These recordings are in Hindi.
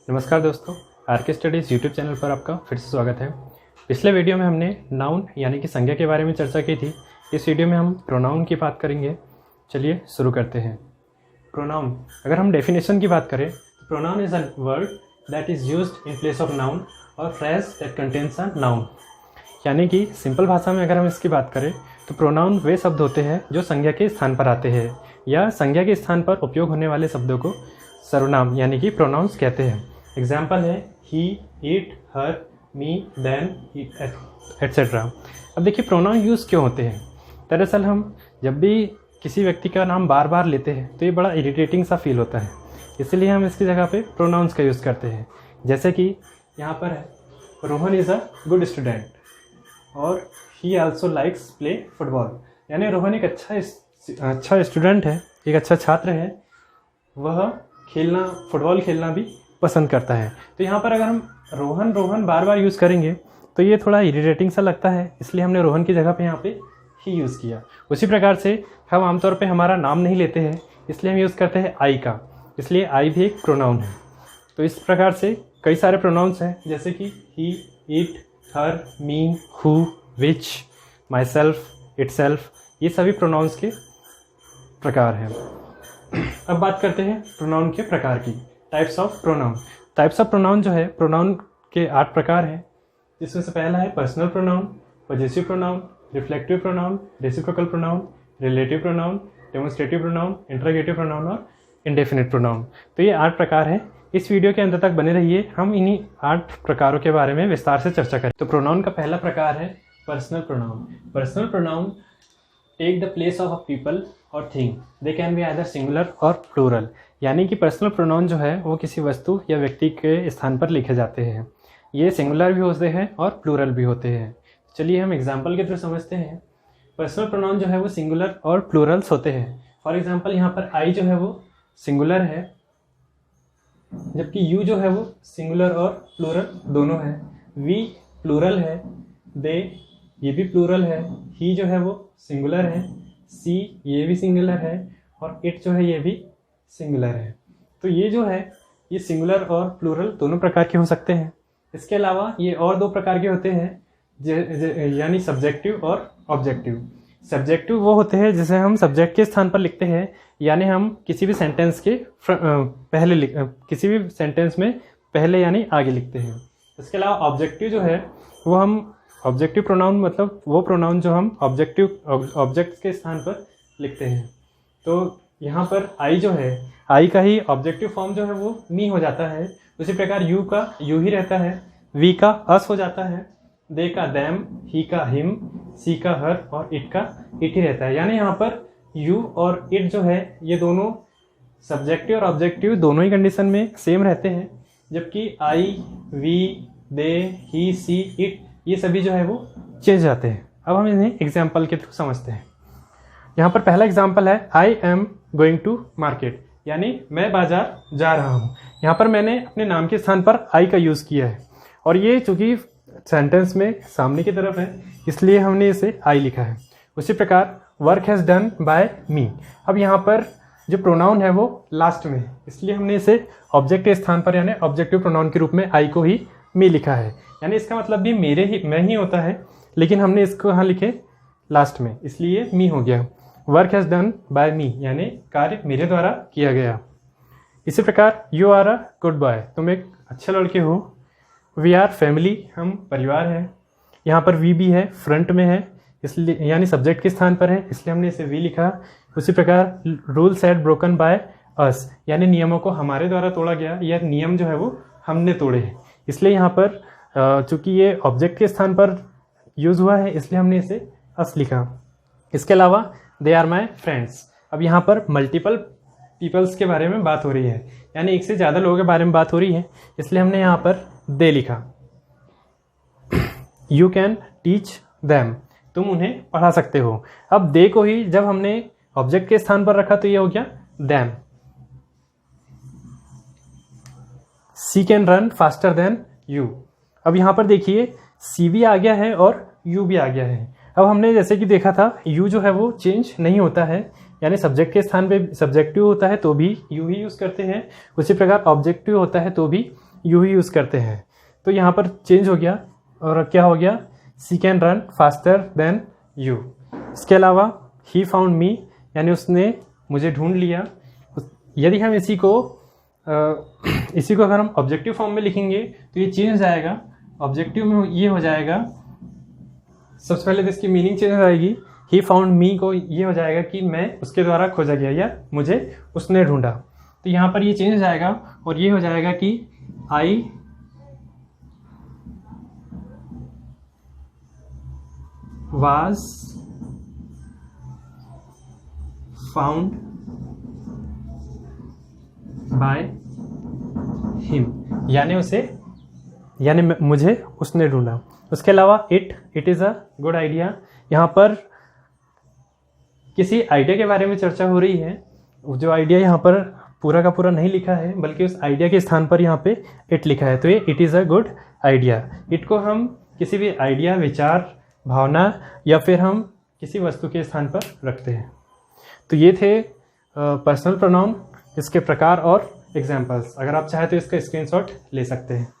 नमस्कार दोस्तों, आरके स्टडीज़ यूट्यूब चैनल पर आपका फिर से स्वागत है। पिछले वीडियो में हमने नाउन यानी कि संज्ञा के बारे में चर्चा की थी। इस वीडियो में हम प्रोनाउन की बात करेंगे। चलिए शुरू करते हैं। प्रोनाउन, अगर हम डेफिनेशन की बात करें तो pronoun is a word that is used in place of noun और phrase that contains a noun. यानी कि सिंपल भाषा में अगर हम इसकी बात करें तो प्रोनाउन वे शब्द होते हैं जो संज्ञा के स्थान पर आते हैं या संज्ञा के स्थान पर उपयोग होने वाले शब्दों को सर्वनाम यानी कि प्रोनाउंस कहते हैं। एग्जाम्पल है he, it, her, me, them, etcetera. अब देखिए प्रोनाउन यूज़ क्यों होते हैं। दरअसल हम जब भी किसी व्यक्ति का नाम बार बार लेते हैं तो ये बड़ा इरिटेटिंग सा फील होता है, इसलिए हम इसकी जगह पे प्रोनाउंस का यूज़ करते हैं। जैसे कि यहाँ पर है, Rohan is a good student और he also likes play football. यानी रोहन एक अच्छा स्टूडेंट है, एक अच्छा छात्र है, वह फुटबॉल खेलना भी पसंद करता है। तो यहाँ पर अगर हम रोहन बार बार यूज़ करेंगे तो ये थोड़ा इरिटेटिंग सा लगता है, इसलिए हमने रोहन की जगह पे यहाँ पे ही यूज़ किया। उसी प्रकार से हम आमतौर पे हमारा नाम नहीं लेते हैं, इसलिए हम यूज़ करते हैं आई का, इसलिए आई भी एक प्रोनाउन है। तो इस प्रकार से कई सारे प्रोनाउंस हैं, जैसे कि he, it, her, me, who, which, myself, itself, ये सभी प्रोनाउंस के प्रकार हैं। अब बात करते हैं प्रोनाउन के प्रकार की, types of pronoun. Types of pronoun जो है, प्रोनाउन के 8 प्रकार हैं, जिसमें से पहला है personal pronoun, possessive pronoun, reflective pronoun, reciprocal pronoun, relative pronoun, demonstrative pronoun, interrogative pronoun और इंडेफिनिट प्रोनाउन। तो ये 8 प्रकार हैं। इस वीडियो के अंत तक बने रहिए, हम इन्हीं 8 प्रकारों के बारे में विस्तार से चर्चा करें। तो प्रोनाउन का पहला प्रकार है personal pronoun. Personal pronoun take the place of a people और thing, they can be either singular और प्लूरल। यानी कि पर्सनल प्रोनाउन जो है वो किसी वस्तु या व्यक्ति के स्थान पर लिखे जाते हैं। ये सिंगुलर भी होते हैं और प्लूरल भी होते हैं। चलिए हम एग्जांपल के थ्रू समझते हैं। पर्सनल प्रोनाउन जो है वो सिंगुलर और प्लूरल्स होते हैं। फॉर एग्जांपल यहाँ पर आई जो है वो सिंगुलर है, जबकि यू जो है वो सिंगुलर और प्लूरल दोनों है। वी प्लूरल है, दे ये भी प्लूरल है, ही जो है वो सिंगुलर है, सी ये भी सिंगुलर है और इट जो है ये भी सिंगुलर है। तो ये जो है ये सिंगुलर और प्लूरल दोनों प्रकार के हो सकते हैं। इसके अलावा ये और 2 प्रकार के होते हैं, यानी सब्जेक्टिव और ऑब्जेक्टिव। सब्जेक्टिव वो होते हैं जिसे हम सब्जेक्ट के स्थान पर लिखते हैं, यानी हम किसी भी सेंटेंस के किसी भी सेंटेंस में पहले यानी आगे लिखते हैं। इसके अलावा ऑब्जेक्टिव जो है वो हम ऑब्जेक्टिव प्रोनाउन मतलब वो प्रोनाउन जो हम ऑब्जेक्ट के स्थान पर लिखते हैं। तो यहाँ पर आई जो है, आई का ही ऑब्जेक्टिव फॉर्म जो है वो मी हो जाता है। उसी प्रकार यू का यू ही रहता है, वी का अस हो जाता है, दे का दैम, ही का हिम, सी का हर और इट का इट ही रहता है। यानी यहाँ पर यू और इट जो है ये दोनों सब्जेक्टिव और ऑब्जेक्टिव दोनों ही कंडीशन में सेम रहते हैं, जबकि आई, we, they, he, C, it ये सभी जो है वो चेंज जाते हैं। अब हम इन्हें एग्जाम्पल के थ्रू समझते हैं। यहाँ पर पहला एग्जाम्पल है I am going to market, यानी मैं बाजार जा रहा हूँ। यहाँ पर मैंने अपने नाम के स्थान पर आई का यूज़ किया है और ये चूँकि सेंटेंस में सामने की तरफ है इसलिए हमने इसे आई लिखा है। उसी प्रकार वर्क हैज़ डन बाय मी। अब यहाँ पर जो प्रोनाउन है वो लास्ट में है, इसलिए हमने इसे ऑब्जेक्ट के स्थान पर यानी ऑब्जेक्टिव प्रोनाउन के रूप में आई को ही मी लिखा है। यानी इसका मतलब भी मैं ही होता है, लेकिन हमने इसको यहाँ लिखे लास्ट में, इसलिए मी हो गया। Work has done by me यानी कार्य मेरे द्वारा किया गया। इसी प्रकार you are a good boy, तुम एक अच्छे लड़के हो। वी आर फैमिली, हम परिवार हैं। यहाँ पर वी भी है, फ्रंट में है, इसलिए यानी सब्जेक्ट के स्थान पर है, इसलिए हमने इसे वी लिखा। उसी प्रकार rules had broken by us, यानी नियमों को हमारे द्वारा तोड़ा गया, यह नियम जो है वो हमने तोड़े हैं, इसलिए यहाँ पर चूँकि ये ऑब्जेक्ट के स्थान पर यूज़ हुआ है इसलिए हमने इसे अस लिखा। इसके अलावा दे आर माई फ्रेंड्स। अब यहाँ पर मल्टीपल पीपल्स के बारे में बात हो रही है, यानी एक से ज़्यादा लोगों के बारे में बात हो रही है, इसलिए हमने यहाँ पर दे लिखा। यू कैन टीच दैम, तुम उन्हें पढ़ा सकते हो। अब दे को ही जब हमने ऑब्जेक्ट के स्थान पर रखा तो ये हो गया them. She can run faster than you. अब यहाँ पर देखिए सी भी आ गया है और यू भी आ गया है। अब हमने जैसे कि देखा था यू जो है वो चेंज नहीं होता है, यानी सब्जेक्ट के स्थान पे सब्जेक्टिव होता है तो भी यू ही यूज़ करते हैं। उसी प्रकार ऑब्जेक्टिव होता है तो भी यू ही यूज़ करते हैं। तो यहाँ पर चेंज हो गया और क्या हो गया, she can run faster than you. इसके अलावा ही फाउंड मी, यानी उसने मुझे ढूंढ लिया। यदि हम इसी को अगर हम ऑब्जेक्टिव फॉर्म में लिखेंगे तो ये चेंज हो जाएगा। ऑब्जेक्टिव में ये हो जाएगा, सबसे पहले तो इसकी मीनिंग चेंज हो जाएगी। ही फाउंड मी को ये हो जाएगा कि मैं उसके द्वारा खोजा गया या मुझे उसने ढूंढा। तो यहाँ पर ये चेंज हो जाएगा और ये हो जाएगा कि आई was found by him, यानी मुझे उसने ढूंढा। उसके अलावा it is a good idea, यहाँ पर किसी आइडिया के बारे में चर्चा हो रही है। जो आइडिया यहाँ पर पूरा का पूरा नहीं लिखा है, बल्कि उस आइडिया के स्थान पर यहाँ पे इट लिखा है, तो ये it is a good idea. It को हम किसी भी आइडिया, विचार, भावना या फिर हम किसी वस्तु के स्थान पर रखते हैं। तो ये थे पर्सनल प्रोनाउन, इसके प्रकार और एग्जाम्पल्स। अगर आप चाहें तो इसका स्क्रीनशॉट ले सकते हैं।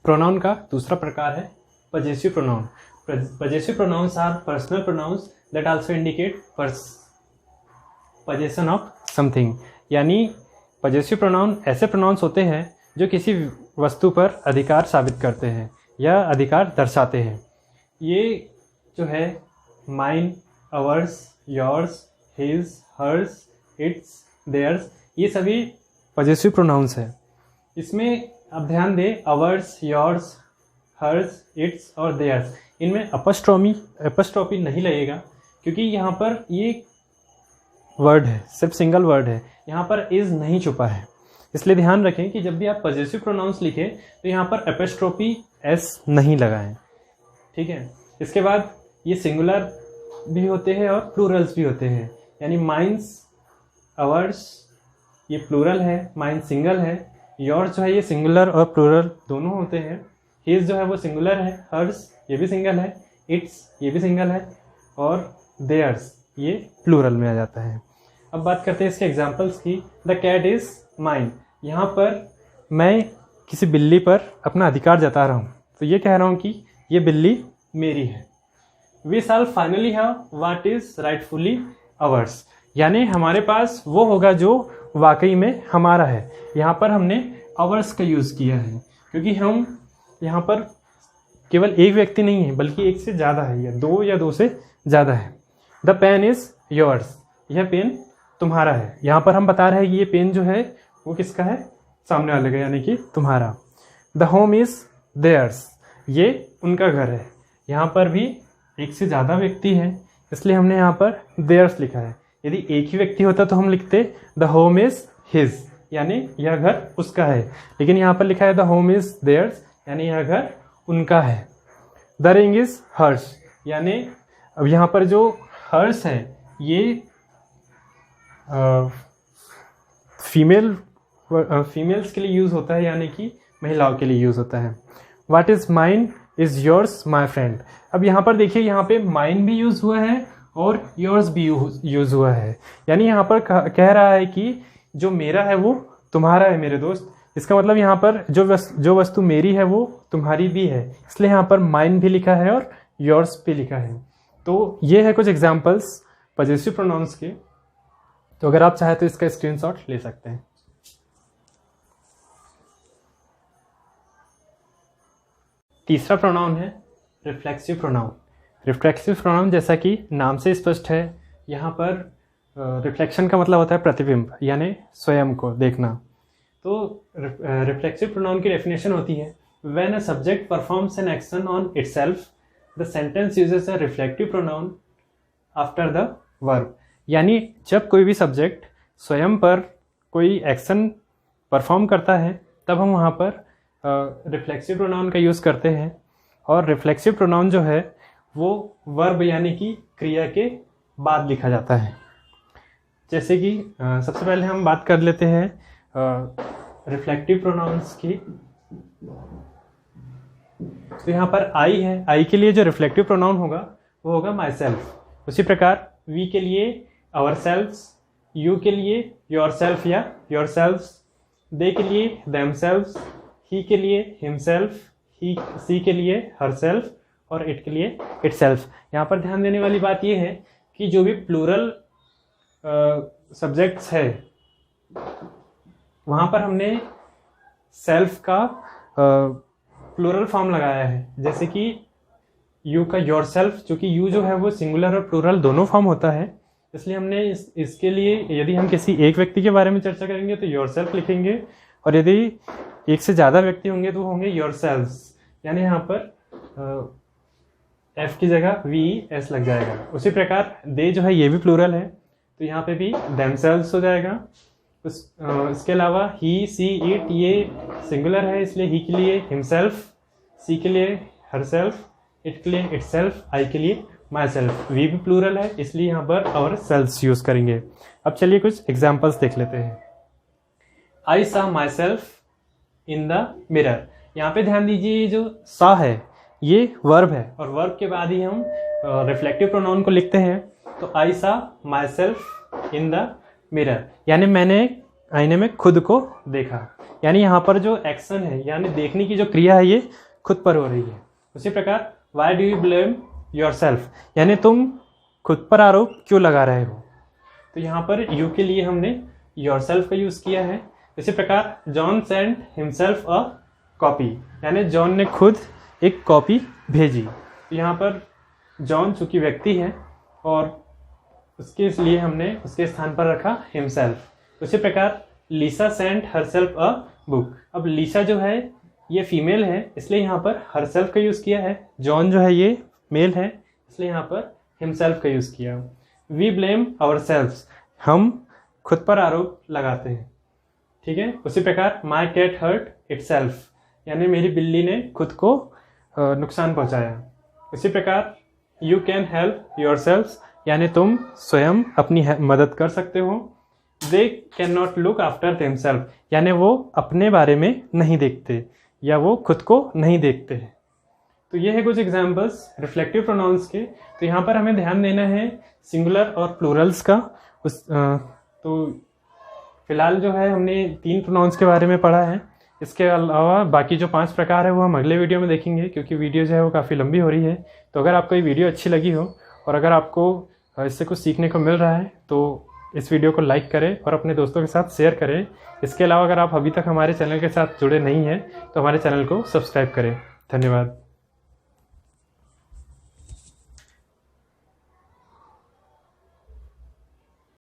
प्रोनाउन का दूसरा प्रकार है possessive pronoun. Possessive pronouns are personal pronouns that also indicate possession of something, यानी पजेसिव प्रोनाउन ऐसे प्रोनाउंस होते हैं जो किसी वस्तु पर अधिकार साबित करते हैं या अधिकार दर्शाते हैं। ये जो है mine, ours, yours, his, hers, its, theirs, ये सभी पजेसिव प्रोनाउंस हैं। इसमें आप ध्यान दें, अवर्स, योर्स, हर्स, इट्स और देयर्स, इनमें अपस्ट्रॉपी नहीं लगेगा, क्योंकि यहाँ पर ये वर्ड है, सिर्फ सिंगल वर्ड है, यहाँ पर इज़ नहीं छुपा है। इसलिए ध्यान रखें कि जब भी आप पजेसिव प्रोनाउंस लिखें तो यहाँ पर एपोस्ट्रोफी एस नहीं लगाएं, ठीक है। इसके बाद ये सिंगुलर भी होते हैं और प्लूरल्स भी होते हैं, यानी माइंस, अवर्स ये प्लूरल है, माइन सिंगल है, योर्स जो है ये सिंगुलर और प्लूरल दोनों होते हैं, हिज जो है वो सिंगुलर है, हर्स ये भी सिंगल है, इट्स ये भी सिंगल है और देयर्स ये प्लूरल में आ जाता है। अब बात करते हैं इसके एग्जाम्पल्स की। द कैट इज़ माइन, यहाँ पर मैं किसी बिल्ली पर अपना अधिकार जता रहा हूँ, तो ये कह रहा हूँ कि ये बिल्ली मेरी है। We shall finally have what is rightfully ours, यानी हमारे पास वो होगा जो वाकई में हमारा है। यहाँ पर हमने अवर्स का यूज़ किया है क्योंकि हम यहाँ पर केवल एक व्यक्ति नहीं है बल्कि एक से ज़्यादा है, या दो से ज़्यादा है। द पेन इज़ योर्स, यह पेन तुम्हारा है। यहाँ पर हम बता रहे हैं कि ये पेन जो है वो किसका है, सामने वाले का, यानी कि तुम्हारा। द होम इज़ देयर्स, ये उनका घर है। यहाँ पर भी एक से ज़्यादा व्यक्ति हैं, इसलिए हमने यहाँ पर देयर्स लिखा है। यदि एक ही व्यक्ति होता तो हम लिखते द होम इज़ हिज, यानी यह घर उसका है, लेकिन यहाँ पर लिखा है द होम इज़ देयर्स, यानी यह घर उनका है। द रिंग इज़ हर्स, यानी अब यहाँ पर जो हर्स है ये फीमेल्स के लिए यूज़ होता है, यानी कि महिलाओं के लिए यूज़ होता है। What is mine is yours my friend. अब यहाँ पर देखिए, यहाँ पे माइन भी यूज़ हुआ है और योर्स भी यूज़ हुआ है, यानी यहाँ पर कह रहा है कि जो मेरा है वो तुम्हारा है मेरे दोस्त। इसका मतलब यहाँ पर जो वस्तु मेरी है वो तुम्हारी भी है, इसलिए यहाँ पर माइन भी लिखा है और योर्स भी लिखा है। तो ये है कुछ एग्जाम्पल्स पजेसिव प्रोनाउंस के। तो अगर आप चाहें तो इसका स्क्रीनशॉट ले सकते हैं। तीसरा प्रोनाउन है रिफ्लेक्सिव प्रोनाउन। रिफ्लेक्सिव प्रोनाउन जैसा कि नाम से स्पष्ट है, यहाँ पर रिफ्लेक्शन का मतलब होता है प्रतिबिंब, यानी स्वयं को देखना। तो रिफ्लेक्सिव प्रोनाउन की डेफिनेशन होती है, when a subject performs an action on itself the sentence uses a reflective pronoun after the verb. यानी जब कोई भी सब्जेक्ट स्वयं पर कोई एक्शन परफॉर्म करता है तब हम वहाँ पर रिफ्लेक्सिव प्रोनाउन का यूज़ करते हैं। और रिफ्लेक्सिव प्रोनाउन जो है वो वर्ब यानी कि क्रिया के बाद लिखा जाता है। जैसे कि सबसे पहले हम बात कर लेते हैं रिफ्लेक्टिव प्रोनाउंस की। तो यहाँ पर आई है, आई के लिए जो रिफ्लेक्टिव प्रोनाउन होगा वो होगा माई सेल्फ। उसी प्रकार वी के लिए आवर सेल्व्स, यू के लिए योरसेल्फ या योरसेल्व्स, दे के लिए देमसेल्व्स, ही के लिए हिमसेल्फ, ही सी के लिए हरसेल्फ और इट के लिए इटसेल्फ। यहाँ पर ध्यान देने वाली बात यह है कि जो भी प्लूरल सब्जेक्ट्स है वहाँ पर हमने सेल्फ का प्लूरल फॉर्म लगाया है। जैसे कि यू का योरसेल्फ, चूँकि यू जो है वो सिंगुलर और प्लूरल दोनों फॉर्म होता है, इसलिए हमने इसके लिए यदि हम किसी एक व्यक्ति के बारे में चर्चा करेंगे तो योरसेल्फ लिखेंगे, और यदि एक से ज़्यादा व्यक्ति होंगे तो होंगे योरसेल्व्स। यानी यहाँ पर एफ की जगह वी एस लग जाएगा। उसी प्रकार दे जो है ये भी प्लूरल है, तो यहाँ पे भी देमसेल्व्स हो जाएगा। इसके अलावा ही सी इट ये सिंगुलर है, इसलिए ही के लिए हिमसेल्फ, सी के लिए हरसेल्फ, इट के लिए इटसेल्फ, आई के लिए माई सेल्फ। वी भी प्लूरल है, इसलिए यहाँ पर और सेल्फ्स यूज करेंगे। अब चलिए कुछ एग्जाम्पल्स देख लेते हैं। आई सा my self in the mirror. यहाँ पे ध्यान दीजिए, जो सा है ये वर्ब है और वर्ब के बाद ही हम रिफ्लेक्टिव प्रोनाउन को लिखते हैं। तो आई सा my self in the mirror, यानी मैंने आईने में खुद को देखा। यानी यहाँ पर जो एक्शन है यानी देखने की जो क्रिया है ये खुद पर हो रही है। उसी प्रकार why do you blame yourself, यानी तुम खुद पर आरोप क्यों लगा रहे हो। तो यहाँ पर यू के लिए हमने योरसेल्फ का यूज़ किया है। इसी प्रकार John send himself a copy, यानी जॉन ने खुद एक कॉपी भेजी। तो यहाँ पर जॉन चूँकि व्यक्ति है और उसके इसलिए हमने उसके स्थान पर रखा हिमसेल्फ। उसी प्रकार लीसा सेंट हरसेल्फ अ बुक। अब लीसा जो है ये फीमेल है, इसलिए यहाँ पर हरसेल्फ का यूज़ किया है। जॉन जो है ये मेल है, इसलिए यहाँ पर हिमसेल्फ का यूज़ किया। वी ब्लेम आवरसेल्व्स, हम खुद पर आरोप लगाते हैं। ठीक है। उसी प्रकार माई कैट हर्ट इटसेल्फ, यानी मेरी बिल्ली ने खुद को नुकसान पहुँचाया। इसी प्रकार यू कैन हेल्प योरसेल्व्स, यानी तुम स्वयं अपनी मदद कर सकते हो। They can not look after themselves, यानी वो अपने बारे में नहीं देखते या वो खुद को नहीं देखते हैं। तो ये है कुछ एग्जाम्पल्स रिफ्लेक्टिव प्रोनाउंस के। तो यहाँ पर हमें ध्यान देना है सिंगुलर और प्लूरल्स का। तो फिलहाल जो है हमने 3 प्रोनाउंस के बारे में पढ़ा है। इसके अलावा बाकी जो 5 प्रकार है वो हम अगले वीडियो में देखेंगे, क्योंकि वीडियो जो है वो काफ़ी लंबी हो रही है। तो अगर आपको ये वीडियो अच्छी लगी हो और अगर आपको इससे कुछ सीखने को मिल रहा है तो इस वीडियो को लाइक करें और अपने दोस्तों के साथ शेयर करें। इसके अलावा अगर आप अभी तक हमारे चैनल के साथ जुड़े नहीं हैं तो हमारे चैनल को सब्सक्राइब करें। धन्यवाद।